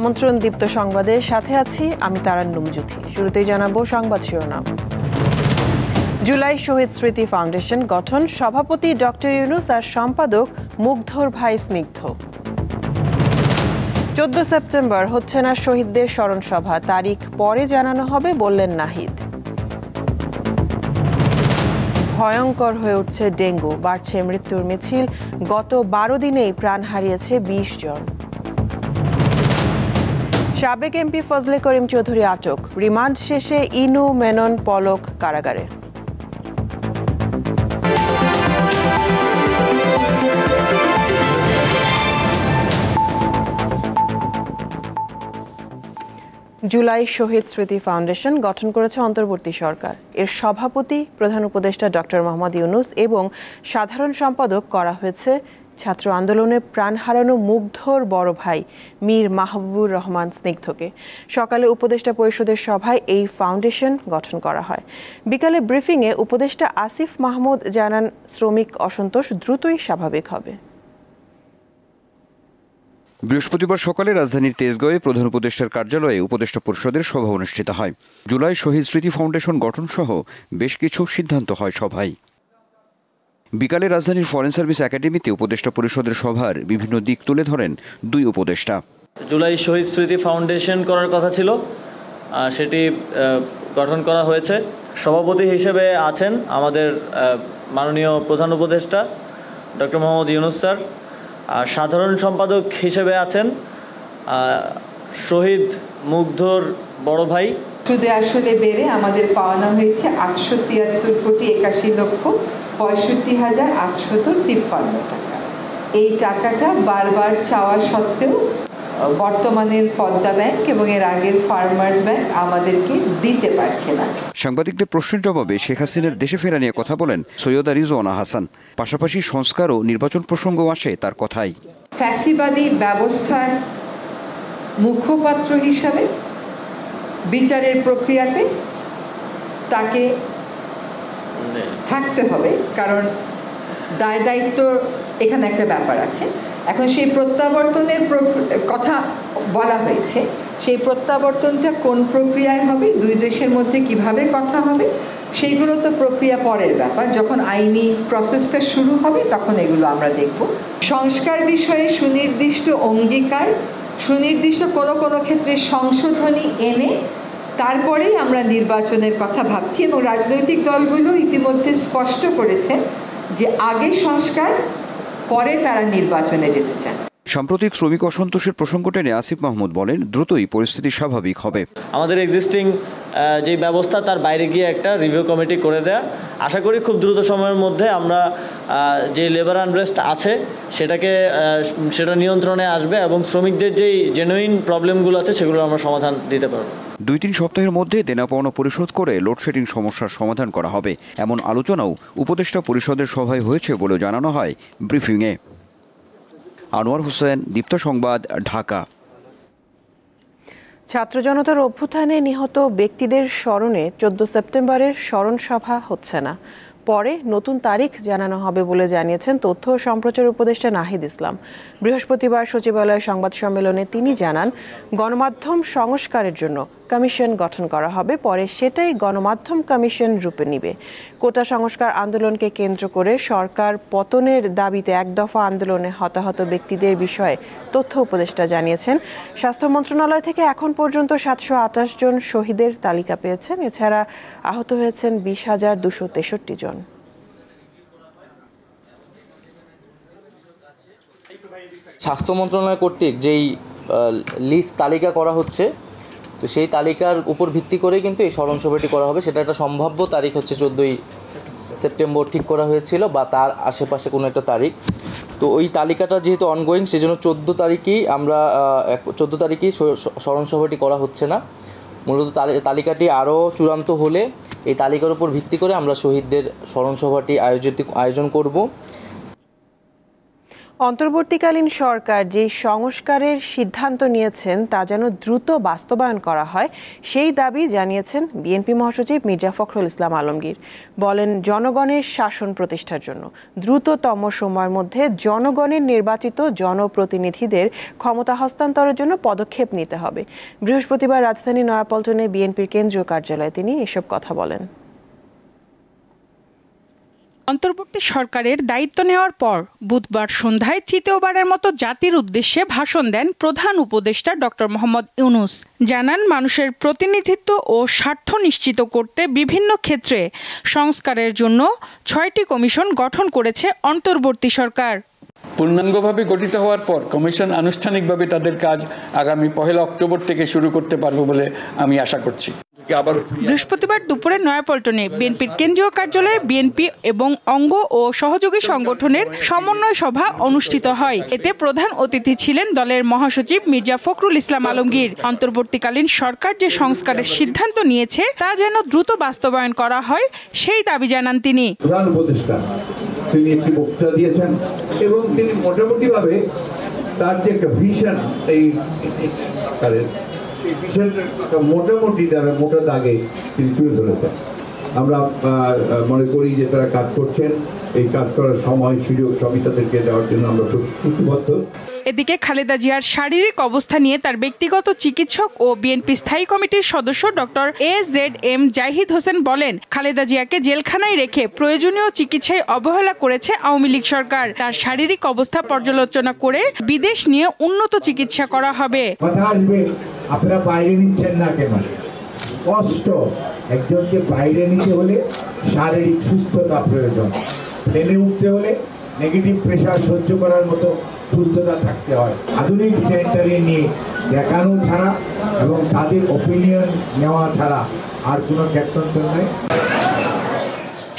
আমন্ত্রণ দীপ্ত সংবাদের সাথে আছি আমি তারান্নুম জ্যোতি। শুরুতেই জানাবো সংবাদ শিরোনাম। জুলাই শহীদ স্মৃতি ফাউন্ডেশন গঠন, সভাপতি ডক্টর ইউনূস আর সম্পাদক মুগ্ধর ভাই স্নিগ্ধ। 14 সেপ্টেম্বর হচ্ছে না শহীদদের স্মরণ সভা, তারিখ পরে জানানো হবে বললেন নাহিদ। ভয়ঙ্কর হয়ে উঠছে ডেঙ্গু, বাড়ছে মৃত্যুর মিছিল, গত 12 দিনেই প্রাণ হারিয়েছে 20 জন। সাবেক এমপি ফজলে করিম চৌধুরী আটক, রিমান্ড শেষে ইনু মেনন পলক কারাগারে। জুলাই শহীদ স্মৃতি ফাউন্ডেশন গঠন করেছে অন্তর্বর্তী সরকার। এর সভাপতি প্রধান উপদেষ্টা ডক্টর মোহাম্মদ ইউনূস এবং সাধারণ সম্পাদক করা হয়েছে ছাত্র আন্দোলনে প্রাণ হারানো মুগ্ধর বড় ভাই মীর মাহবুবুর রহমান স্নিগ্ধকে। সকালে উপদেষ্টা পরিষদের সভায় এই ফাউন্ডেশন গঠন করা হয়। বিকালে ব্রিফিংয়ে উপদেষ্টা আসিফ মাহমুদ জানান, শ্রমিক অসন্তোষ দ্রুতই স্বাভাবিক হবে। বৃহস্পতিবার সকালে রাজধানীর তেজগাঁওয়ে প্রধান উপদেষ্টার কার্যালয়ে উপদেষ্টা পরিষদের সভা অনুষ্ঠিত হয়। জুলাই শহীদ স্মৃতি ফাউন্ডেশন গঠন সহ বেশ কিছু সিদ্ধান্ত হয় সভায়। বিকালে রাজধানীর ফরেন সার্ভিস একাডেমিতে উপদেষ্টা পরিষদের সভার বিভিন্ন দিক তুলে ধরেন দুই উপদেষ্টা। জুলাই শহীদ স্মৃতি ফাউন্ডেশন করার কথা ছিল, সেটি গঠন করা হয়েছে। সভাপতি হিসেবে আছেন আমাদের মাননীয় প্রধান উপদেষ্টা ডক্টর মোহাম্মদ ইউনূস স্যার, আর সাধারণ সম্পাদক হিসেবে আছেন শহীদ মুগ্ধর বড় ভাই। সুদে আসলে বেড়ে আমাদের পাওনা হয়েছে 873,65,853 টাকা। এই টাকাটা বারবার চাওয়া সত্ত্বেও বর্তমানের পদ্মা ব্যাংক এবং এর আগের ফার্মার্স ব্যাংক আমাদেরকে দিতে পারছে না। সাংবাদিকদের প্রশ্নের জবাবে শেখ হাসিনার দেশে ফেরা নিয়ে কথা বলেন সৈয়দা রিজওয়ানা হাসান। পাশাপাশি সংস্কার ও নির্বাচন প্রসঙ্গ আসে তার কথাই। ফ্যাসিবাদী ব্যবস্থার মুখপাত্র হিসাবে বিচারের প্রক্রিয়াতে তাকে থাকতে হবে, কারণ দায় দায়িত্ব এখানে একটা ব্যাপার আছে। এখন সেই প্রত্যাবর্তনের কথা বলা হয়েছে, সেই প্রত্যাবর্তনটা কোন প্রক্রিয়ায় হবে, দুই দেশের মধ্যে কিভাবে কথা হবে, সেইগুলো তো প্রক্রিয়া পরের ব্যাপার। যখন আইনি প্রসেসটা শুরু হবে তখন এগুলো আমরা দেখব। সংস্কার বিষয়ে সুনির্দিষ্ট অঙ্গীকার, সুনির্দিষ্ট কোনো ক্ষেত্রে সংশোধনী এনে তারপরেই আমরা নির্বাচনের কথা ভাবছি, এবং রাজনৈতিক দলগুলো ইতিমধ্যে স্পষ্ট করেছেন যে আগে সংস্কার, পরে তারা নির্বাচনে যেতে চান। সাম্প্রতিক শ্রমিক অসন্তোষের প্রসঙ্গ টেনে আসিফ মাহমুদ বলেন, দ্রুতই পরিস্থিতি স্বাভাবিক হবে। আমাদের এক্সিস্টিং যে ব্যবস্থা তার বাইরে গিয়ে একটা রিভিউ কমিটি করে দেয়া, আশা করি খুব দ্রুত সময়ের মধ্যে আমরা যে লেবার আনরেস্ট আছে সেটা নিয়ন্ত্রণে আসবে এবং শ্রমিকদের যেই জেনুইন প্রবলেমগুলো আছে সেগুলো আমরা সমাধান দিতে পারব। 2-3 সপ্তাহের মধ্যে দেনা পাওনা পরিশোধ করে লোডশেডিং সমস্যার সমাধান করা হবে, এমন আলোচনাও উপদেষ্টা পরিষদের সভায় হয়েছে বলে জানানো হয় ব্রিফিংয়ে। আনোয়ার হোসেন, দীপ্ত সংবাদ, ঢাকা। ছাত্র জনতার অভ্যুত্থানে নিহত ব্যক্তিদের স্মরণে 14 সেপ্টেম্বরের স্মরণ সভা হচ্ছে না, পরে নতুন তারিখ জানানো হবে বলে জানিয়েছেন তথ্য ও সম্প্রচার উপদেষ্টা নাহিদ ইসলাম। বৃহস্পতিবার সচিবালয়ে সংবাদ সম্মেলনে তিনি জানান, গণমাধ্যম সংস্কারের জন্য কমিশন গঠন করা হবে, পরে সেটাই গণমাধ্যম কমিশন রূপে নেবে। কোটা সংস্কার আন্দোলনকে কেন্দ্র করে সরকার পতনের দাবিতে এক দফা আন্দোলনে হতাহত ব্যক্তিদের বিষয়ে তথ্য উপদেষ্টা জানিয়েছেন, স্বাস্থ্য মন্ত্রণালয় থেকে এখন পর্যন্ত 728 জন শহীদের তালিকা পেয়েছেন। এছাড়া আহত হয়েছেন 20,263 জন। স্বাস্থ্য মন্ত্রণালয় কর্তৃক যেই লিস্ট তালিকা করা হচ্ছে, তো সেই তালিকার উপর ভিত্তি করে কিন্তু এই স্মরণ সভাটি করা হবে। সেটা একটা সম্ভাব্য তারিখ হচ্ছে 14 সেপ্টেম্বর ঠিক করা হয়েছিল, বা তার আশেপাশে কোনো একটা তারিখ। তো ওই তালিকাটা যেহেতু অনগোয়িং, সেই জন্য 14 তারিখেই স্মরণ সভাটি করা হচ্ছে না। মূলত তালিকাটি আরও চূড়ান্ত হলে এই তালিকার উপর ভিত্তি করে আমরা শহীদদের স্মরণ সভাটি আয়োজন করব। অন্তর্বর্তীকালীন সরকার যে সংস্কারের সিদ্ধান্ত নিয়েছেন তা যেন দ্রুত বাস্তবায়ন করা হয় সেই দাবি জানিয়েছেন বিএনপি মহাসচিব মির্জা ফখরুল ইসলাম আলমগীর। বলেন, জনগণের শাসন প্রতিষ্ঠার জন্য দ্রুততম সময়ের মধ্যে জনগণের নির্বাচিত জনপ্রতিনিধিদের ক্ষমতা হস্তান্তরের জন্য পদক্ষেপ নিতে হবে। বৃহস্পতিবার রাজধানীর নয়াপল্টনে বিএনপির কেন্দ্রীয় কার্যালয়ে তিনি এসব কথা বলেন। অন্তর্বর্তী সরকারের দায়িত্ব নেওয়ার পর বুধবার সন্ধ্যায় তৃতীয়বারের মতো জাতির উদ্দেশ্যে ভাষণ দেন প্রধান উপদেষ্টা ডক্টর মোহাম্মদ ইউনূস। জানান, মানুষের প্রতিনিধিত্ব ও স্বার্থ নিশ্চিত করতে বিভিন্ন ক্ষেত্রে সংস্কারের জন্য 6টি কমিশন গঠন করেছে অন্তর্বর্তী সরকার। পূর্ণাঙ্গভাবে গঠিত হওয়ার পর কমিশন আনুষ্ঠানিকভাবে তাদের কাজ আগামী 1 অক্টোবর থেকে শুরু করতে পারবে বলে আমি আশা করছি। বৃহস্পতিবার দুপুরে নয়াপল্টনে বিএনপির কেন্দ্রীয় কার্যালয়ে বিএনপি এবং অঙ্গ ও সহযোগী সংগঠনের সমন্বয় সভা অনুষ্ঠিত হয়। এতে প্রধান অতিথি ছিলেন দলের মহাসচিব মির্জা ফখরুল ইসলাম আলমগীর। অন্তর্বর্তীকালীন সরকার যে সংস্কারের সিদ্ধান্ত নিয়েছে তা যেন দ্রুত বাস্তবায়ন করা হয় সেই দাবি জানান তিনি। প্রধান উপদেষ্টা তিনি একটি বক্তৃতা দিয়েছেন এবং তিনি মোটামুটিভাবে তার যে একটা ভিশন এই সরকারের এই ভিশনের মোটামুটি তারা মোটা দাগে তিনি তুলে ধরেছেন। আমরা মনে করি যে তারা কাজ করছেন, এই কাজ করার সময় সুযোগ সবই তাদেরকে দেওয়ার জন্য আমরা প্রতিবদ্ধ। এদিকে খালেদা জিয়ার শারীরিক অবস্থা নিয়ে তার ব্যক্তিগত চিকিৎসক ও বিএনপি স্থায়ী কমিটির সদস্য ডক্টর AZM জাহিদ হোসেন বলেন, খালেদা জিয়াকে জেলখানায় রেখে প্রয়োজনীয় চিকিৎসায় অবহেলা করেছে আওয়ামী লীগ সরকার। তার শারীরিক অবস্থা পর্যালোচনা করে বিদেশ নিয়ে উন্নত চিকিৎসা করা হবে। আপনারা বাইরে নিচ্ছেন না কেন? কষ্ট, একজনকে বাইরে নিতে হলে শারীরিক সুস্থতা প্রয়োজন। প্লেনে উঠতে হলে নেগেটিভ প্রেশার সহ্য করার মতো সুস্থতা থাকতে হয়। আধুনিক সেন্টারে নিয়ে দেখানো ছাড়া এবং তাদের ওপিনিয়ন নেওয়া ছাড়া আর কোনো ক্ষেত্রান্তর নেই।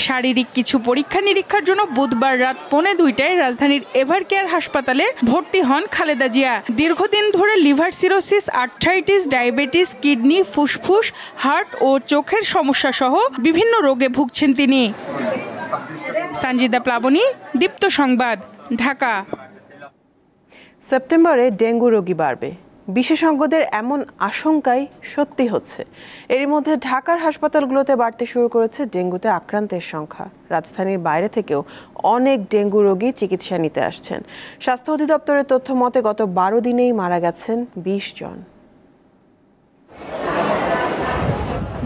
শারীরিক কিছু পরীক্ষা নিরীক্ষার জন্য বুধবার রাত 1:45টায় রাজধানীর এভারকেয়ার হাসপাতালে ভর্তি হন খালেদা জিয়া। দীর্ঘদিন ধরে liver cirrhosis, arthritis, diabetes, kidney, ফুসফুস, হার্ট ও চোখের সমস্যা সহ বিভিন্ন রোগে ভুগছেন তিনি। সঞ্জিদা প্লাবনী, দীপ্ত সংবাদ, ঢাকা। সেপ্টেম্বরে ডেঙ্গু রোগী বাড়বে, বিশেষজ্ঞদের এমন আশঙ্কাই সত্যি হচ্ছে। এর মধ্যে ঢাকার হাসপাতালগুলোতে বাড়তে শুরু করেছে ডেঙ্গুতে আক্রান্তের সংখ্যা। রাজধানীর বাইরে থেকেও অনেক ডেঙ্গু রোগী চিকিৎসা নিতে আসছেন। স্বাস্থ্য অধিদপ্তরের তথ্য মতে গত 12 দিনেই মারা গেছেন 20 জন।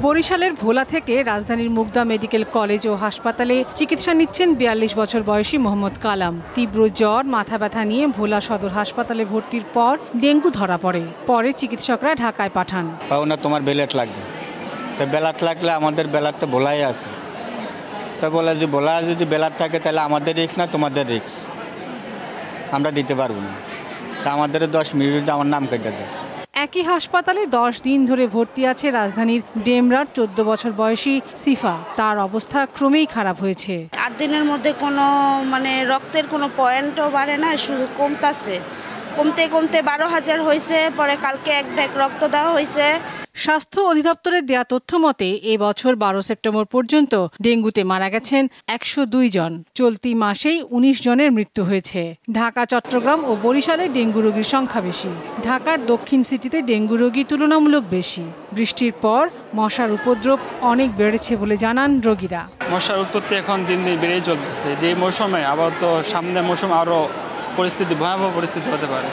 বরিশালের ভোলা থেকে রাজধানীর মুগদা মেডিকেল কলেজ ও হাসপাতালে চিকিৎসা নিচ্ছেন 42 বছর বয়সী মোহাম্মদ কালাম। তীব্র জ্বর, মাথা ব্যথা নিয়ে ভোলা সদর হাসপাতালে ভর্তির পর ডেঙ্গু ধরা পড়ে। পরে চিকিৎসকরা ঢাকায় পাঠান। না, তোমার ব্যালেট লাগবে, তো ব্যালেট লাগলে আমাদের ব্যালেট তো ভোলাই আছে, তো বলে যে ভোলা যদি ব্যালেট থাকে তাহলে আমাদের রিস্ক না তোমাদের রিস্ক, আমরা দিতে পারবো না। তা আমাদের 10 মিনিট আমার নাম কেটে দেয়। একই হাসপাতালে 10 দিন ধরে ভর্তি আছে রাজধানীর ডেমরার 14 বছর বয়সী সিফা। তার অবস্থা ক্রমেই খারাপ হয়েছে। 8 দিনের মধ্যে কোনো রক্তের কোনো পয়েন্টও বাড়ে না, শুধু কমতাছে। কমতে 12,000 হয়েছে, পরে কালকে 1 ব্যাগ রক্ত দেওয়া হয়েছে। স্বাস্থ্য অধিদপ্তরের দেয়া তথ্য মতে এই বছর 12 সেপ্টেম্বর পর্যন্ত ডেঙ্গুতে মারা গেছেন 102 জন। চলতি মাসেই 19 জনের মৃত্যু হয়েছে। ঢাকা, চট্টগ্রাম ও বরিশালে ডেঙ্গু রোগীর সংখ্যা বেশি। ঢাকার দক্ষিণ সিটিতে ডেঙ্গু রোগী তুলনামূলক বেশি। বৃষ্টির পর মশার উপদ্রব অনেক বেড়েছে বলে জানান রোগীরা। মশার উৎপত্তি এখন দিন দিন বেড়েই চলতেছে। যে মৌসুমে আবার তো সামনে মৌসুম আরও পরিস্থিতি ভয়াবহ পরিস্থিতি হতে পারে।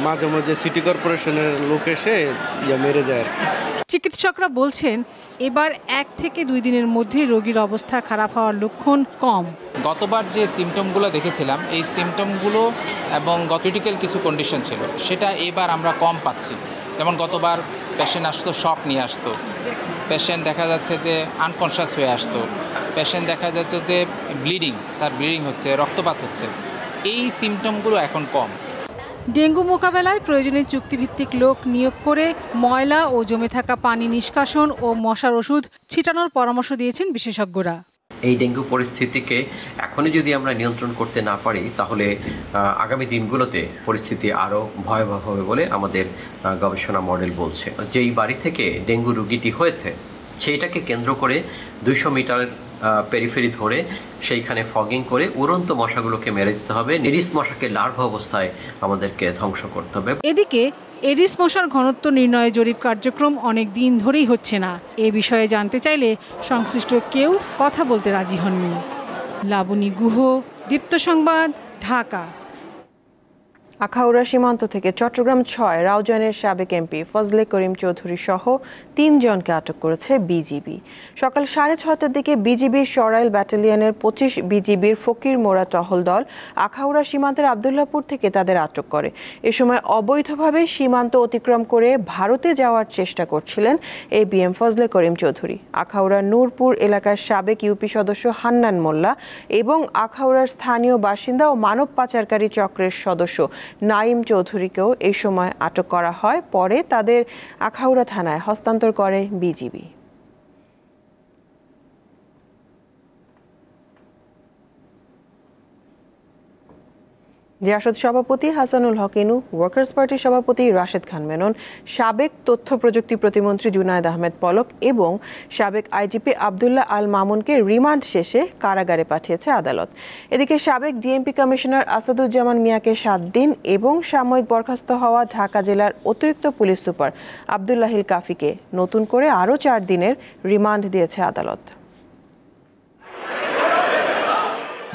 মাঝে মাঝে সিটি কর্পোরেশনের লোক এসে মেরে যায়। চিকিৎসকরা বলছেন এবার 1 থেকে 2 দিনের মধ্যে রোগীর অবস্থা খারাপ হওয়ার লক্ষণ কম। গতবার যে সিমটমগুলো দেখেছিলাম, এই সিমটমগুলো এবং ক্রিটিক্যাল কিছু কন্ডিশন ছিল, সেটা এবার আমরা কম পাচ্ছি। যেমন গতবার পেশেন্ট আসতো, শক নিয়ে আসতো, পেশেন্ট দেখা যাচ্ছে যে আনকনশাস হয়ে আসতো, পেশেন্ট দেখা যাচ্ছে যে তার ব্লিডিং হচ্ছে, রক্তপাত হচ্ছে। এই সিমটমগুলো এখন কম। ডেঙ্গু মোকাবেলায় প্রয়োজনীয় চুক্তিভিত্তিক লোক নিয়োগ করে ময়লা ও জমে থাকা পানি নিষ্কাশন ও মশার ওষুধ ছিটানোর পরামর্শ দিয়েছেন বিশেষজ্ঞরা। এই ডেঙ্গু পরিস্থিতিকে এখনই যদি আমরা নিয়ন্ত্রণ করতে না পারি তাহলে আগামী দিনগুলোতে পরিস্থিতি আরও ভয়াবহ হবে বলে আমাদের গবেষণা মডেল বলছে। যেই বাড়ি থেকে ডেঙ্গু রোগীটি হয়েছে সেইটাকে কেন্দ্র করে 200 মিটারের পেরিফেরি ধরে সেইখানে ফগিং করে উড়ন্ত মশাগুলোকে মেরে দিতে হবে। এডিস মশাকে লার্ভা অবস্থায় আমাদেরকে ধ্বংস করতে হবে। এদিকে এডিস মশার ঘনত্ব নির্ণয় জরিপ কার্যক্রম অনেক দিন ধরেই হচ্ছে না। এ বিষয়ে জানতে চাইলে সংশ্লিষ্ট কেউ কথা বলতে রাজি হননি। লাবণী গুহ, দীপ্ত সংবাদ, ঢাকা। আখাউড়া সীমান্ত থেকে চট্টগ্রাম 6 রাউজানের সাবেক এমপি ফজলে করিম চৌধুরী সহ 3 জনকে আটক করেছে বিজিবি। সকাল 6:30টার দিকে বিজিবির সরাইল ব্যাটালিয়নের 25 বিজিবির ফকির মোড়া টহল দল আখাউড়া সীমান্তের আবদুল্লাপুর থেকে তাদের আটক করে। এ সময় অবৈধভাবে সীমান্ত অতিক্রম করে ভারতে যাওয়ার চেষ্টা করছিলেন এবিএম ফজলে করিম চৌধুরী। আখাউড়া নূরপুর এলাকার সাবেক ইউপি সদস্য হান্নান মোল্লা এবং আখাউড়ার স্থানীয় বাসিন্দা ও মানব পাচারকারী চক্রের সদস্য নাইম চৌধুরীকেও এই সময় আটক করা হয়। পরে তাদের আখাউড়া থানায় হস্তান্তর করে বিজিবি। জাসদ সভাপতি হাসানুল হক ইনু, ওয়ার্কার্স পার্টির সভাপতি রাশেদ খান মেনন, সাবেক তথ্য প্রযুক্তি প্রতিমন্ত্রী জুনায়েদ আহমেদ পলক এবং সাবেক আইজিপি আবদুল্লাহ আল মামুনকে রিমান্ড শেষে কারাগারে পাঠিয়েছে আদালত। এদিকে সাবেক ডিএমপি কমিশনার আসাদুজ্জামান মিয়াকে 7 দিন এবং সাময়িক বরখাস্ত হওয়া ঢাকা জেলার অতিরিক্ত পুলিশ সুপার আবদুল্লাহিল কাফিকে নতুন করে আরও 4 দিনের রিমান্ড দিয়েছে আদালত।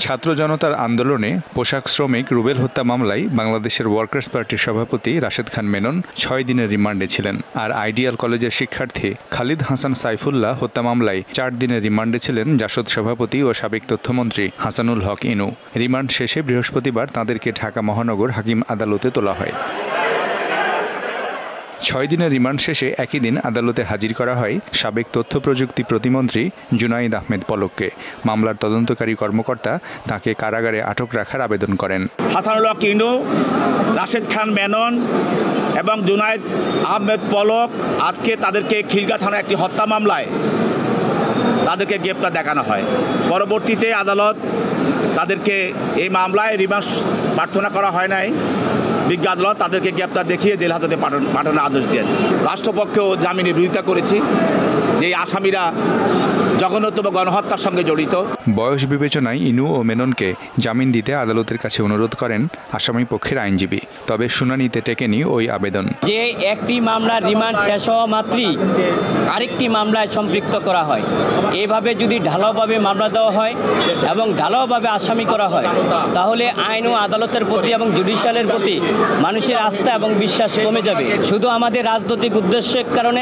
ছাত্র জনতার আন্দোলনে পোশাক শ্রমিক রুবেল হত্যা মামলায় বাংলাদেশের ওয়ার্কার্স পার্টির সভাপতি রাশেদ খান মেনন 6 দিনের রিমান্ডে ছিলেন। আর আইডিয়াল কলেজের শিক্ষার্থী খালিদ হাসান সাইফুল্লাহ হত্যা মামলায় 4 দিনের রিমান্ডে ছিলেন জাসদ সভাপতি ও সাবেক তথ্যমন্ত্রী হাসানুল হক ইনু। রিমান্ড শেষে বৃহস্পতিবার তাঁদেরকে ঢাকা মহানগর হাকিম আদালতে তোলা হয়। 6 দিনের রিমান্ড শেষে একই দিন আদালতে হাজির করা হয় সাবেক তথ্য প্রযুক্তি প্রতিমন্ত্রী জুনাইদ আহমেদ পলককে। মামলার তদন্তকারী কর্মকর্তা তাকে কারাগারে আটক রাখার আবেদন করেন। হাসানুল হক ইনু, রাশেদ খান মেনন এবং জুনাইদ আহমেদ পলক আজকে তাদেরকে খিলগাঁও থানার একটি হত্যা মামলায় তাদেরকে গ্রেপ্তার দেখানো হয়। পরবর্তীতে আদালত তাদেরকে এই মামলায় রিমান্ড প্রার্থনা করা হয় নাই। বিজ্ঞ আদালত তাদেরকে গ্রেপ্তার দেখিয়ে জেল হাজতে পাঠানোর আদেশ দেন। রাষ্ট্রপক্ষেও জামিনের বিরোধিতা করেছি যে আসামিরা জঘন্যতম গণহত্যার সঙ্গে জড়িত। বয়স বিবেচনায় ইনু ও মেননকে জামিন দিতে আদালতের কাছে অনুরোধ করেন আসামি পক্ষের আইনজীবী। তবে শুনানিতে টেকেনি ওই আবেদন। যে একটি মামলার রিমান্ড শেষ হওয়া মাত্রই আরেকটি মামলায় সম্পৃক্ত করা হয়, এভাবে যদি ঢালাওভাবে মামলা দেওয়া হয় এবং ঢালাওভাবে আসামি করা হয়, তাহলে আইন ও আদালতের প্রতি এবং জুডিশিয়ালের প্রতি মানুষের আস্থা এবং বিশ্বাস কমে যাবে। শুধু আমাদের রাজনৈতিক উদ্দেশ্যের কারণে,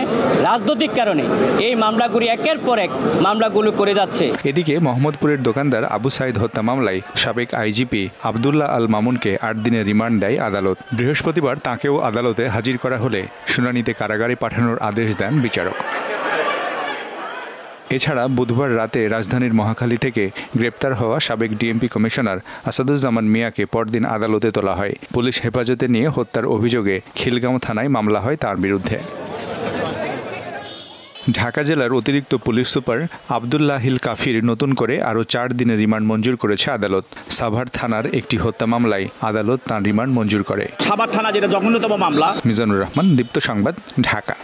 রাজনৈতিক কারণে এই মামলাগুলি একের পর এক মামলাগুলো করে যাচ্ছে। এদিকে মোহাম্মদপুরের দোকানদার আবু সাইদ হত্যা মামলায় সাবেক আইজিপি আবদুল্লাহ আল মামুনকে 8 দিনের রিমান্ড দেয় আদালত। বৃহস্পতিবার তাঁকেও আদালতে হাজির করা হলে শুনানিতে কারাগারে পাঠানোর আদেশ দেন বিচারক। এছাড়া বুধবার রাতে রাজধানীর মহাখালী থেকে গ্রেপ্তার হওয়া সাবেক ডিএমপি কমিশনার আসাদুজ্জামান মিয়াকে পরদিন আদালতে তোলা হয়। পুলিশ হেফাজতে নিয়ে হত্যার অভিযোগে খিলগাঁও থানায় মামলা হয় তার বিরুদ্ধে। ঢাকা জেলার অতিরিক্ত পুলিশ সুপার আবদুল্লাহিল কাফির নতুন করে আরও 4 দিনের রিমান্ড মঞ্জুর করেছে আদালত। সাভার থানার একটি হত্যা মামলায় আদালত তাঁর রিমান্ড মঞ্জুর করে। সাভার থানা যেটা জঘন্যতম মামলা। মিজানুর রহমান, দীপ্ত সংবাদ, ঢাকা।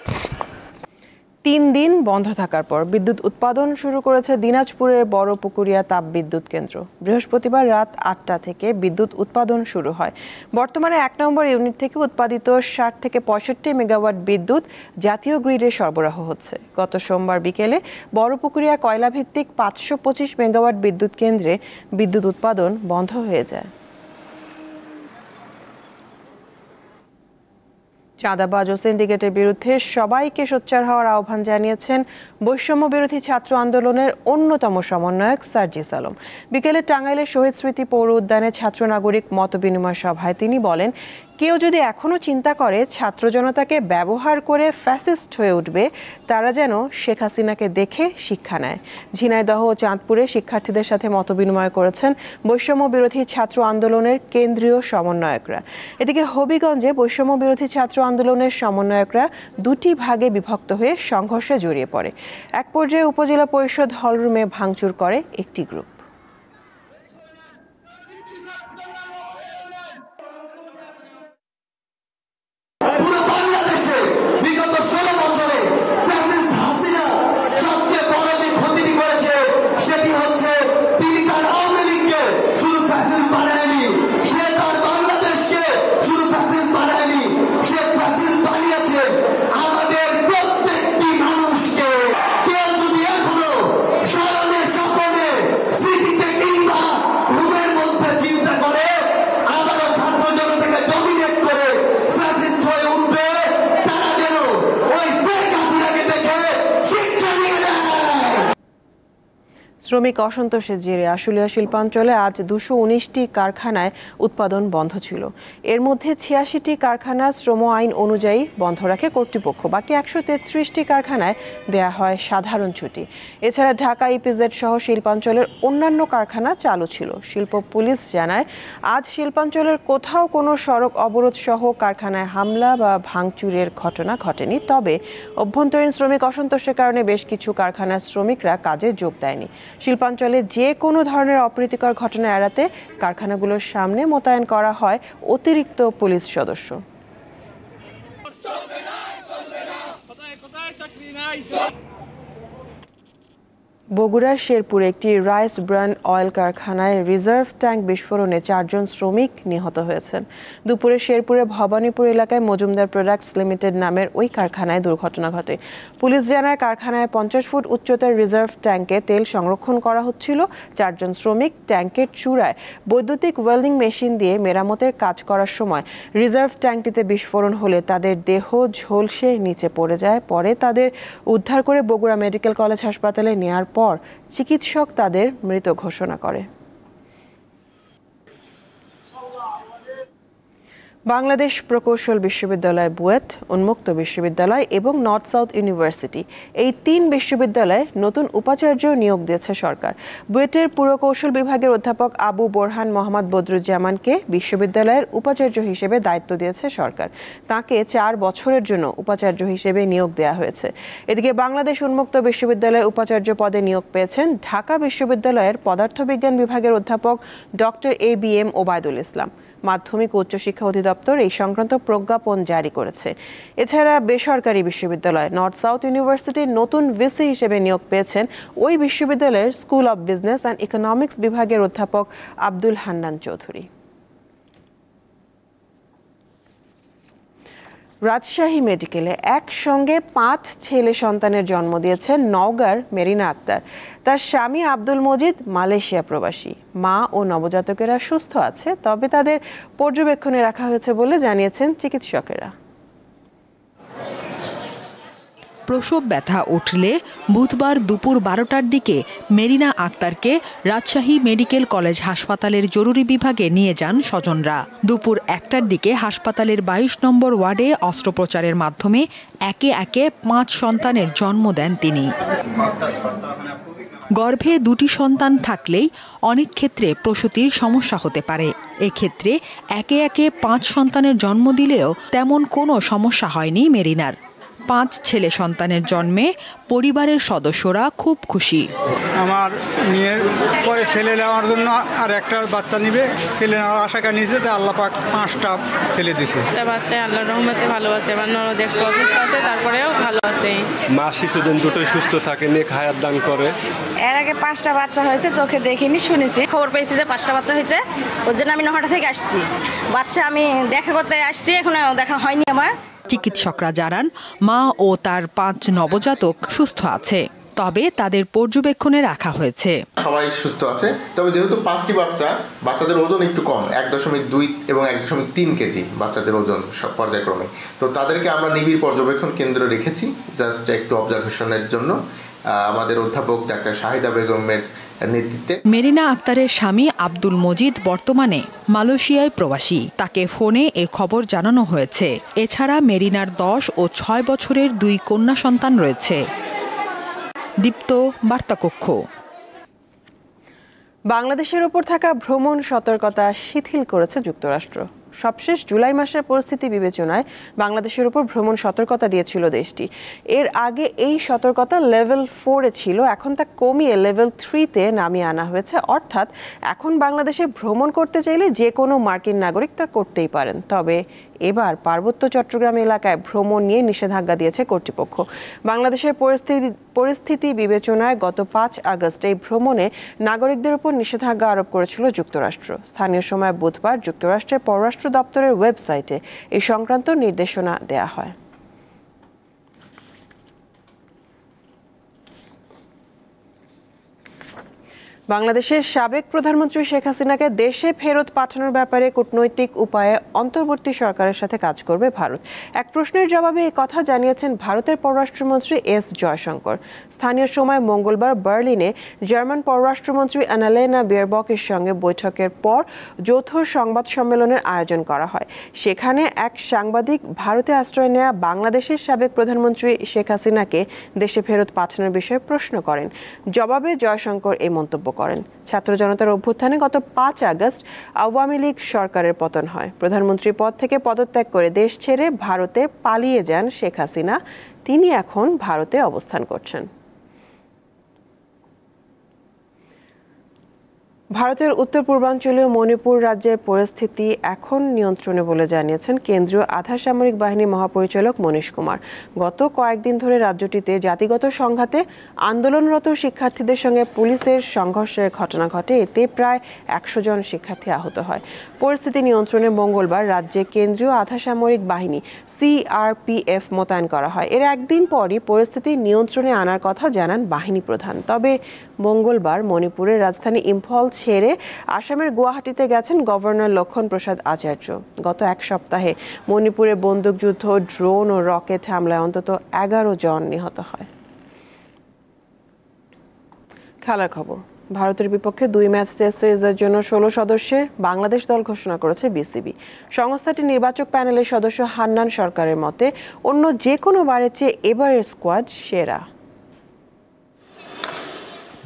3 দিন বন্ধ থাকার পর বিদ্যুৎ উৎপাদন শুরু করেছে দিনাজপুরের বড়পুকুরিয়া তাপবিদ্যুৎ কেন্দ্র। বৃহস্পতিবার রাত 8টা থেকে বিদ্যুৎ উৎপাদন শুরু হয়। বর্তমানে 1 নম্বর ইউনিট থেকে উৎপাদিত 60 থেকে 65 মেগাওয়াট বিদ্যুৎ জাতীয় গ্রিডে সরবরাহ হচ্ছে। গত সোমবার বিকেলে বড়পুকুরিয়া কয়লাভিত্তিক 525 মেগাওয়াট বিদ্যুৎ কেন্দ্রে বিদ্যুৎ উৎপাদন বন্ধ হয়ে যায়। চাঁদাবাজ ও সিন্ডিকেটের বিরুদ্ধে সবাইকে সোচ্চার হওয়ার আহ্বান জানিয়েছেন বৈষম্য বিরোধী ছাত্র আন্দোলনের অন্যতম সমন্বয়ক সার্জিস আলম। বিকেলে টাঙ্গাইলের শহীদ স্মৃতি পৌর উদ্যানে ছাত্র নাগরিক মতবিনিময় সভায় তিনি বলেন, কেউ যদি এখনও চিন্তা করে ছাত্র জনতাকে ব্যবহার করে ফ্যাসিস্ট হয়ে উঠবে, তারা যেন শেখ হাসিনাকে দেখে শিক্ষা নেয়। ঝিনাইদহ ও চাঁদপুরে শিক্ষার্থীদের সাথে মতবিনিময় করেছেন বৈষম্য বিরোধী ছাত্র আন্দোলনের কেন্দ্রীয় সমন্বয়করা। এদিকে হবিগঞ্জে বৈষম্য বিরোধী ছাত্র আন্দোলনের সমন্বয়করা 2টি ভাগে বিভক্ত হয়ে সংঘর্ষে জড়িয়ে পড়ে। এক পর্যায়ে উপজেলা পরিষদ হলরুমে ভাঙচুর করে একটি গ্রুপ। পুরো বাংলাদেশে বিগত 16 বছরে ফ্যাসিস্ট হাসিনা শ্রমিক অসন্তোষের জেরে আশুলিয়া শিল্পাঞ্চলে আজ 219টি কারখানায় উৎপাদন বন্ধ ছিল। এর মধ্যে 86টি কারখানা শ্রম আইন অনুযায়ী বন্ধ রাখে কর্তৃপক্ষ। বাকি 133টি কারখানায় দেয়া হয় সাধারণ ছুটি। এছাড়া ঢাকা ইপিজেড সহ শিল্পাঞ্চলের অন্যান্য কারখানা চালু ছিল। শিল্প পুলিশ জানায়, আজ শিল্পাঞ্চলের কোথাও কোনো সড়ক অবরোধ সহ কারখানায় হামলা বা ভাঙচুরের ঘটনা ঘটেনি। তবে অভ্যন্তরীণ শ্রমিক অসন্তোষের কারণে বেশ কিছু কারখানার শ্রমিকরা কাজে যোগ দেয়নি। শিল্পাঞ্চলে যে কোনো ধরনের অপ্রীতিকর ঘটনা এড়াতে কারখানাগুলোর সামনে মোতায়েন করা হয় অতিরিক্ত পুলিশ সদস্য। বগুড়ার শেরপুরে একটি রাইস ব্র্যান অয়েল কারখানায় রিজার্ভ ট্যাঙ্ক বিস্ফোরণে 4 জন শ্রমিক নিহত হয়েছেন। দুপুরে শেরপুরে ভবানীপুর এলাকায় মজুমদার প্রোডাক্টস লিমিটেড নামের ওই কারখানায় দুর্ঘটনা ঘটে। পুলিশ জানায়, কারখানায় 50 ফুট উচ্চতার রিজার্ভ ট্যাঙ্কে তেল সংরক্ষণ করা হচ্ছিল। 4 জন শ্রমিক ট্যাঙ্কের চূড়ায় বৈদ্যুতিক ওয়েল্ডিং মেশিন দিয়ে মেরামতের কাজ করার সময় রিজার্ভ ট্যাঙ্কটিতে বিস্ফোরণ হলে তাদের দেহ ঝলসে নিচে পড়ে যায়। পরে তাদের উদ্ধার করে বগুড়া মেডিকেল কলেজ হাসপাতালে নেওয়ার পর চিকিৎসক তাদের মৃত ঘোষণা করে। বাংলাদেশ প্রকৌশল বিশ্ববিদ্যালয়, বুয়েট, উন্মুক্ত বিশ্ববিদ্যালয় এবং নর্থ সাউথ ইউনিভার্সিটি, এই 3 বিশ্ববিদ্যালয়ে নতুন উপাচার্য নিয়োগ দিয়েছে সরকার। বুয়েটের পুরকৌশল বিভাগের অধ্যাপক আবু বোরহান মোহাম্মদ বদরুজ্জামানকে বিশ্ববিদ্যালয়ের উপাচার্য হিসেবে দায়িত্ব দিয়েছে সরকার। তাকে 4 বছরের জন্য উপাচার্য হিসেবে নিয়োগ দেওয়া হয়েছে। এদিকে বাংলাদেশ উন্মুক্ত বিশ্ববিদ্যালয়ের উপাচার্য পদে নিয়োগ পেয়েছেন ঢাকা বিশ্ববিদ্যালয়ের পদার্থবিজ্ঞান বিভাগের অধ্যাপক ডক্টর ABM ওবায়দুল ইসলাম। মাধ্যমিক ও উচ্চশিক্ষা অধিদপ্তর এই সংক্রান্ত প্রজ্ঞাপন জারি করেছে। এছাড়া বেসরকারি বিশ্ববিদ্যালয় নর্থ সাউথ ইউনিভার্সিটির নতুন ভিসি হিসেবে নিয়োগ পেয়েছেন ওই বিশ্ববিদ্যালয়ের school of business and economics বিভাগের অধ্যাপক আব্দুল হান্নান চৌধুরী। রাজশাহী মেডিকেলে একসঙ্গে 5 ছেলে সন্তানের জন্ম দিয়েছেন নওগাঁর মেরিনা আক্তার। তার স্বামী আব্দুল মজিদ মালয়েশিয়া প্রবাসী। মা ও নবজাতকেরা সুস্থ আছে, তবে তাদের পর্যবেক্ষণে রাখা হয়েছে বলে জানিয়েছেন চিকিৎসকেরা। প্রসব ব্যথা উঠলে বুধবার দুপুর 12টার দিকে মেরিনা আক্তারকে রাজশাহী মেডিকেল কলেজ হাসপাতালের জরুরি বিভাগে নিয়ে যান স্বজনরা। দুপুর 1টার দিকে হাসপাতালের 22 নম্বর ওয়ার্ডে অস্ত্রোপচারের মাধ্যমে একে একে 5 সন্তানের জন্ম দেন তিনি। গর্ভে 2টি সন্তান থাকলেই অনেক ক্ষেত্রে প্রসূতির সমস্যা হতে পারে। এক্ষেত্রে একে একে 5 সন্তানের জন্ম দিলেও তেমন কোনো সমস্যা হয়নি মেরিনার। 5 ছেলে সন্তানের জন্মে পরিবারের সদস্যরা খুব খুশি। আমার মেয়ের পরে ছেলে নেওয়ার জন্য আর একটা বাচ্চা নিবে, ছেলে নেওয়ার আশা নিয়েছে, তো আল্লাহ পাক 5টা ছেলে দিয়েছে। একটা বাচ্চা আল্লাহর রহমতে ভালো আছে, আমার ননদ একটু অসুস্থ আছে, তারপরেও ভালো আছে। মা শিশুজন দুটোই সুস্থ থাকে, নেক হায়াত দান করে। এর আগে 5টা বাচ্চা হয়েছে, চোখে দেখিনি, শুনেছি, খবর পেয়েছি যে 5টা বাচ্চা হয়েছে। ওর জন্য আমি নহাটা থেকে আসছি। বাচ্চা আমি দেখা করতে আসছি, এখনো দেখা হয়নি আমার। চিকিৎসকরা জানান, মা ও তার 5 নবজাতক সুস্থ আছে, তবে তাদের পর্যবেক্ষণে রাখা হয়েছে। সবাই সুস্থ আছে, তবে যেহেতু 5টি বাচ্চাদের ওজন একটু কম, 1.2 এবং 1.3 কেজি বাচ্চাদের ওজন সব পর্যায়ক্রমে, তো তাদেরকে আমরা নিবিড় পর্যবেক্ষণ কেন্দ্রে রেখেছি জাস্ট একটু অবজারভেশনের জন্য। আমাদের অধ্যাপক ডাক্তার শাহিদা বেগমের নেতৃত্বে। মেরিনা আক্তারের স্বামী আব্দুল মজিদ বর্তমানে মালয়েশিয়ায় প্রবাসী। তাকে ফোনে এ খবর জানানো হয়েছে। এছাড়া মেরিনার 10 ও 6 বছরের 2 কন্যা সন্তান রয়েছে। দীপ্ত, বার্তাকক্ষ। বাংলাদেশের ওপর থাকা ভ্রমণ সতর্কতা শিথিল করেছে যুক্তরাষ্ট্র। সবশেষ জুলাই মাসের পরিস্থিতি বিবেচনায় বাংলাদেশের উপর ভ্রমণ সতর্কতা দিয়েছিল দেশটি। এর আগে এই সতর্কতা লেভেল 4-এ ছিল, এখন তা কমিয়ে লেভেল 3-তে নামিয়ে আনা হয়েছে। অর্থাৎ এখন বাংলাদেশে ভ্রমণ করতে চাইলে যে কোনো মার্কিন নাগরিক তা করতেই পারেন। তবে এবার পার্বত্য চট্টগ্রাম এলাকায় ভ্রমণ নিয়ে নিষেধাজ্ঞা দিয়েছে কর্তৃপক্ষ। বাংলাদেশের পরিস্থিতি বিবেচনায় গত 5 আগস্ট এই ভ্রমণে নাগরিকদের উপর নিষেধাজ্ঞা আরোপ করেছিল যুক্তরাষ্ট্র। স্থানীয় সময় বুধবার যুক্তরাষ্ট্রের পররাষ্ট্র দপ্তরের ওয়েবসাইটে এই সংক্রান্ত নির্দেশনা দেয়া হয়। বাংলাদেশের সাবেক প্রধানমন্ত্রী শেখ হাসিনাকে দেশে ফেরত পাঠানোর ব্যাপারে কূটনৈতিক উপায়ে অন্তর্বর্তী সরকারের সাথে কাজ করবে ভারত। এক প্রশ্নের জবাবে এই কথা জানিয়েছেন ভারতের পররাষ্ট্রমন্ত্রী এস জয়শঙ্কর। স্থানীয় সময় মঙ্গলবার বার্লিনে জার্মান পররাষ্ট্রমন্ত্রী অ্যানালেনা বেয়ারবকের সঙ্গে বৈঠকের পর যৌথ সংবাদ সম্মেলনের আয়োজন করা হয়। সেখানে এক সাংবাদিক ভারতে আশ্রয় নেওয়া বাংলাদেশের সাবেক প্রধানমন্ত্রী শেখ হাসিনাকে দেশে ফেরত পাঠানোর বিষয়ে প্রশ্ন করেন। জবাবে জয়শঙ্কর এই মন্তব্য করেন। ছাত্র জনতার অভ্যুত্থানে গত 5 আগস্ট আওয়ামী লীগ সরকারের পতন হয়। প্রধানমন্ত্রী পদ থেকে পদত্যাগ করে দেশ ছেড়ে ভারতে পালিয়ে যান শেখ হাসিনা। তিনি এখন ভারতে অবস্থান করছেন। ভারতের উত্তর পূর্বাঞ্চলীয় মণিপুর রাজ্যের পরিস্থিতি এখন নিয়ন্ত্রণে বলে জানিয়েছেন কেন্দ্রীয় আধা সামরিক বাহিনী মহাপরিচালক মনীশ কুমার। গত কয়েকদিন ধরে রাজ্যটিতে জাতিগত সংঘাতে আন্দোলনরত শিক্ষার্থীদের সঙ্গে পুলিশের সংঘর্ষের ঘটনা ঘটে। এতে প্রায় 100 জন শিক্ষার্থী আহত হয়। পরিস্থিতি নিয়ন্ত্রণে মঙ্গলবার রাজ্যে কেন্দ্রীয় আধা সামরিক বাহিনী CRPF মোতায়েন করা হয়। এর একদিন পরই পরিস্থিতি নিয়ন্ত্রণে আনার কথা জানান বাহিনী প্রধান। তবে মঙ্গলবার মণিপুরের রাজধানী ইম্ফল ছেড়ে আসামের গুয়াহাটিতে গেছেন গভর্নর লক্ষণ প্রসাদ আচার্য। গত এক সপ্তাহে মণিপুরে বন্দুকযুদ্ধ, ড্রোন ও রকেট হামলায় অন্তত 11 জন নিহত হয়। খেলার খবর। ভারতের বিপক্ষে 2 ম্যাচ টেস্ট সিরিজের জন্য 16 সদস্যের বাংলাদেশ দল ঘোষণা করেছে বিসিবি। সংস্থাটির নির্বাচক প্যানেলের সদস্য হান্নান সরকারের মতে অন্য যে কোনো বারের চেয়ে এবারের স্কোয়াড সেরা।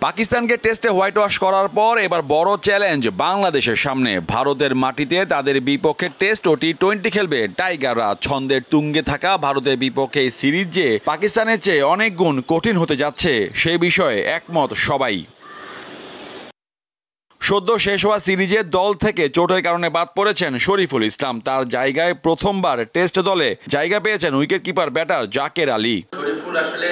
পাকিস্তানকে টেস্টে হোয়াইট ওয়াশ করার পর এবার বড় চ্যালেঞ্জ বাংলাদেশের সামনে। ভারতের মাটিতে তাদের বিপক্ষে টেস্ট ও টি20 খেলবে টাইগাররা। ছন্দের তুঙ্গে থাকা ভারতের বিপক্ষে এই সিরিজ যে পাকিস্তানের চেয়ে অনেক গুণ কঠিন হতে যাচ্ছে সে বিষয়ে একমত সবাই। সদ্য শেষ হওয়া সিরিজে দল থেকে চোটের কারণে বাদ পড়েছেন শরীফুল ইসলাম। তার জায়গায় প্রথমবার টেস্ট দলে জায়গা পেয়েছেন wicket keeper batter Jaker Ali. Shoriful আসলে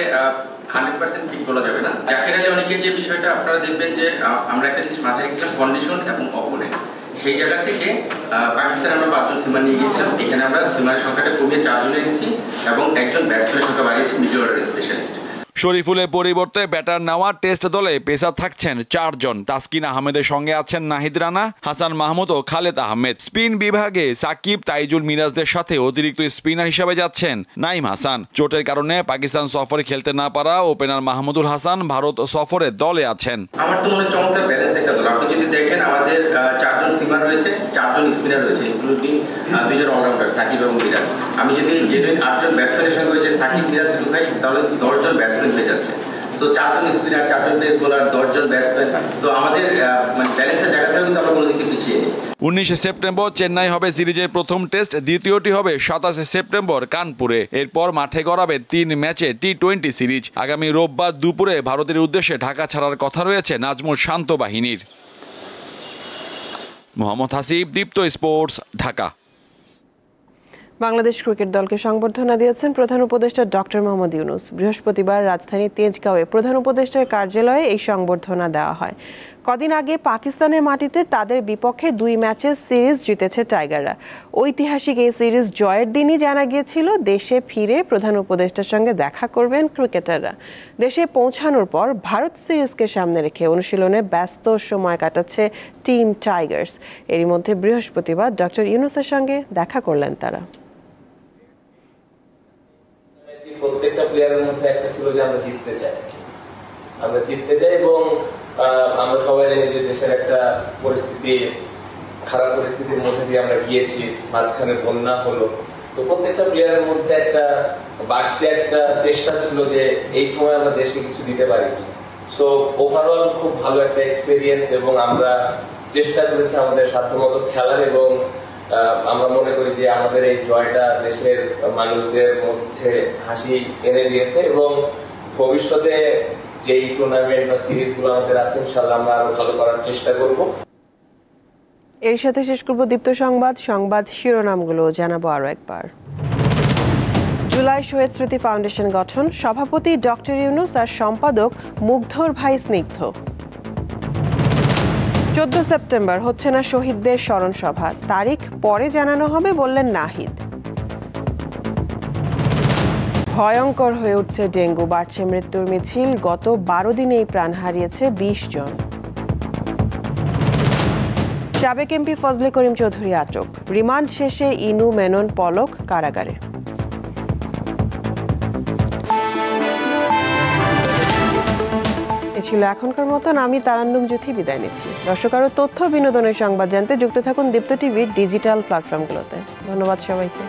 100% ফিট বলা যাবে না। জাকের আলী অনেকের যে বিষয়টা আপনারা দেখবেন যে আমরা একটা জিনিস মাথায় রেখেছিলাম, কন্ডিশন এবং অপোনেন্ট। সেই জায়গা থেকে পাকিস্তানে আমরা 5 জন সিমার নিয়ে গিয়েছিলাম। এখানে আমরা সিমারের সংখ্যাটা কমিয়ে 4 জনে এনেছি এবং একজন ব্যাটসম্যানের সংখ্যা বাড়িয়েছি, মিডল অর্ডার স্পেশালিস্ট। শরীফুলের পরিবর্তে ব্যাটার নেওয়া টেস্ট দলে পেসার থাকছেন 4 জন। তাসকিন আহমেদের সঙ্গে আছেন নাহিদ রানা, হাসান মাহমুদ ও খালেদ আহমেদ। স্পিন বিভাগে সাকিব, তাইজুল মিরাজদের সাথে অতিরিক্ত স্পিনার হিসেবে যাচ্ছেন নাইম হাসান। চোটের কারণে পাকিস্তান সফরে খেলতে না পারা ওপেনার মাহমুদুল হাসান ভারত সফরে দলে আছেন। আমার তো মনে হয় চমৎকার ব্যালেন্স একটা দল। আপনি যদি দেখেন আমাদের 4 জন সিমার রয়েছে, 4 জন স্পিনার রয়েছে, ইনক্লুডিং 2 জন অলরাউন্ডার সাকিব এবং মিরাজ। আমি যদি জেনুইন 8 জন ব্যাটসম্যানের সঙ্গে হয়েছে সাকিব মিরাজ ঢুকাই তাহলে 10 জন ব্যাটসম্যান হয়ে যাচ্ছে। সো 4 জন স্পিনার, 4 জন পেস বোলার, 10 জন ব্যাটসম্যান। সো আমাদের মানে ব্যালেন্সের জায়গাতেও কিন্তু আমরা কোনো দিকে পিছিয়ে নেই। 19 সেপ্টেম্বর চেন্নাই হবে সিরিজের প্রথম টেস্ট, দ্বিতীয়টি হবে 27 সেপ্টেম্বর কানপুরে। এরপর মাঠে গড়াবে 3 ম্যাচে টি20 সিরিজ। আগামী রোববার দুপুরে ভারতের উদ্দেশ্যে ঢাকা ছাড়ার কথা রয়েছে নাজমুল শান্ত বাহিনীর। মোহাম্মদ হাসিব, দীপ্ত স্পোর্টস, ঢাকা। বাংলাদেশ ক্রিকেট দলকে সংবর্ধনা দিয়েছেন প্রধান উপদেষ্টা ডক্টর মোহাম্মদ ইউনূস। বৃহস্পতিবার রাজধানীর তেজগাঁওয়ে প্রধান উপদেষ্টার কার্যালয়ে এই সংবর্ধনা দেওয়া হয়। কদিন আগে পাকিস্তানের মাটিতে তাদের বিপক্ষে 2 ম্যাচের সিরিজ জিতেছে টাইগাররা। ঐতিহাসিক এই সিরিজ জয়ের দিনই জানা গিয়েছিল দেশে ফিরে প্রধান উপদেষ্টার সঙ্গে দেখা করবেন ক্রিকেটাররা। দেশে পৌঁছানোর পর ভারত সিরিজকে সামনে রেখে অনুশীলনে ব্যস্ত সময় কাটাচ্ছে টিম টাইগার্স। এরই মধ্যে বৃহস্পতিবার ডক্টর ইউনূসের সঙ্গে দেখা করলেন তারা। প্রত্যেকটা প্লেয়ারের মধ্যে একটা ছিল যে আমরা জিততে চাই এবং আমরা সবাই জানি যে দেশের একটা খারাপ পরিস্থিতির মধ্যে দিয়ে আমরা গিয়েছি, মাঝখানে বন্যা হলো। তো প্রত্যেকটা প্লেয়ারের মধ্যে একটা বাড়তি একটা চেষ্টা ছিল যে এই সময় আমরা দেশকে কিছু দিতে পারি। সো ওভারঅল খুব ভালো একটা এক্সপেরিয়েন্স এবং আমরা চেষ্টা করেছি আমাদের সাধ্যমতো খেলার এবং আমরা মনে করি যে আমাদের এই জয়টা দেশের মানুষদের মধ্যে হাসি এনে দিয়েছে এবং ভবিষ্যতে যেই টুর্নামেন্ট বা সিরিজগুলো আমাদের আছে ইনশাআল্লাহ আমরা আরো ভালো করার চেষ্টা করব। এর সাথে শেষ করব দীপ্ত সংবাদ শিরোনামগুলো জানাবো আরো একবার। জুলাই শহীদ স্মৃতি ফাউন্ডেশন গঠন, সভাপতি ডক্টর ইউনূস আর সম্পাদক মুগ্ধর ভাই স্নিগ্ধ। 14 সেপ্টেম্বর হচ্ছে না শহীদদের স্মরণ সভা, তারিখ পরে জানানো হবে বললেন নাহিদ। ভয়ঙ্কর হয়ে উঠছে ডেঙ্গু, বাড়ছে মৃত্যুর মিছিল। গত 12 দিনেই প্রাণ হারিয়েছে 20 জন। সাবেক এমপি ফজলে করিম চৌধুরী আটক, রিমান্ড শেষে ইনু, মেনন, পলক কারাগারে। এ ছিল এখনকার মতন। আমি তারান্নুম জ্যোতি বিদায় নিচ্ছি। দর্শক, আরও তথ্য বিনোদনের সংবাদ জানতে যুক্ত থাকুন দীপ্ত টিভির ডিজিটাল প্ল্যাটফর্মগুলোতে। ধন্যবাদ সবাইকে।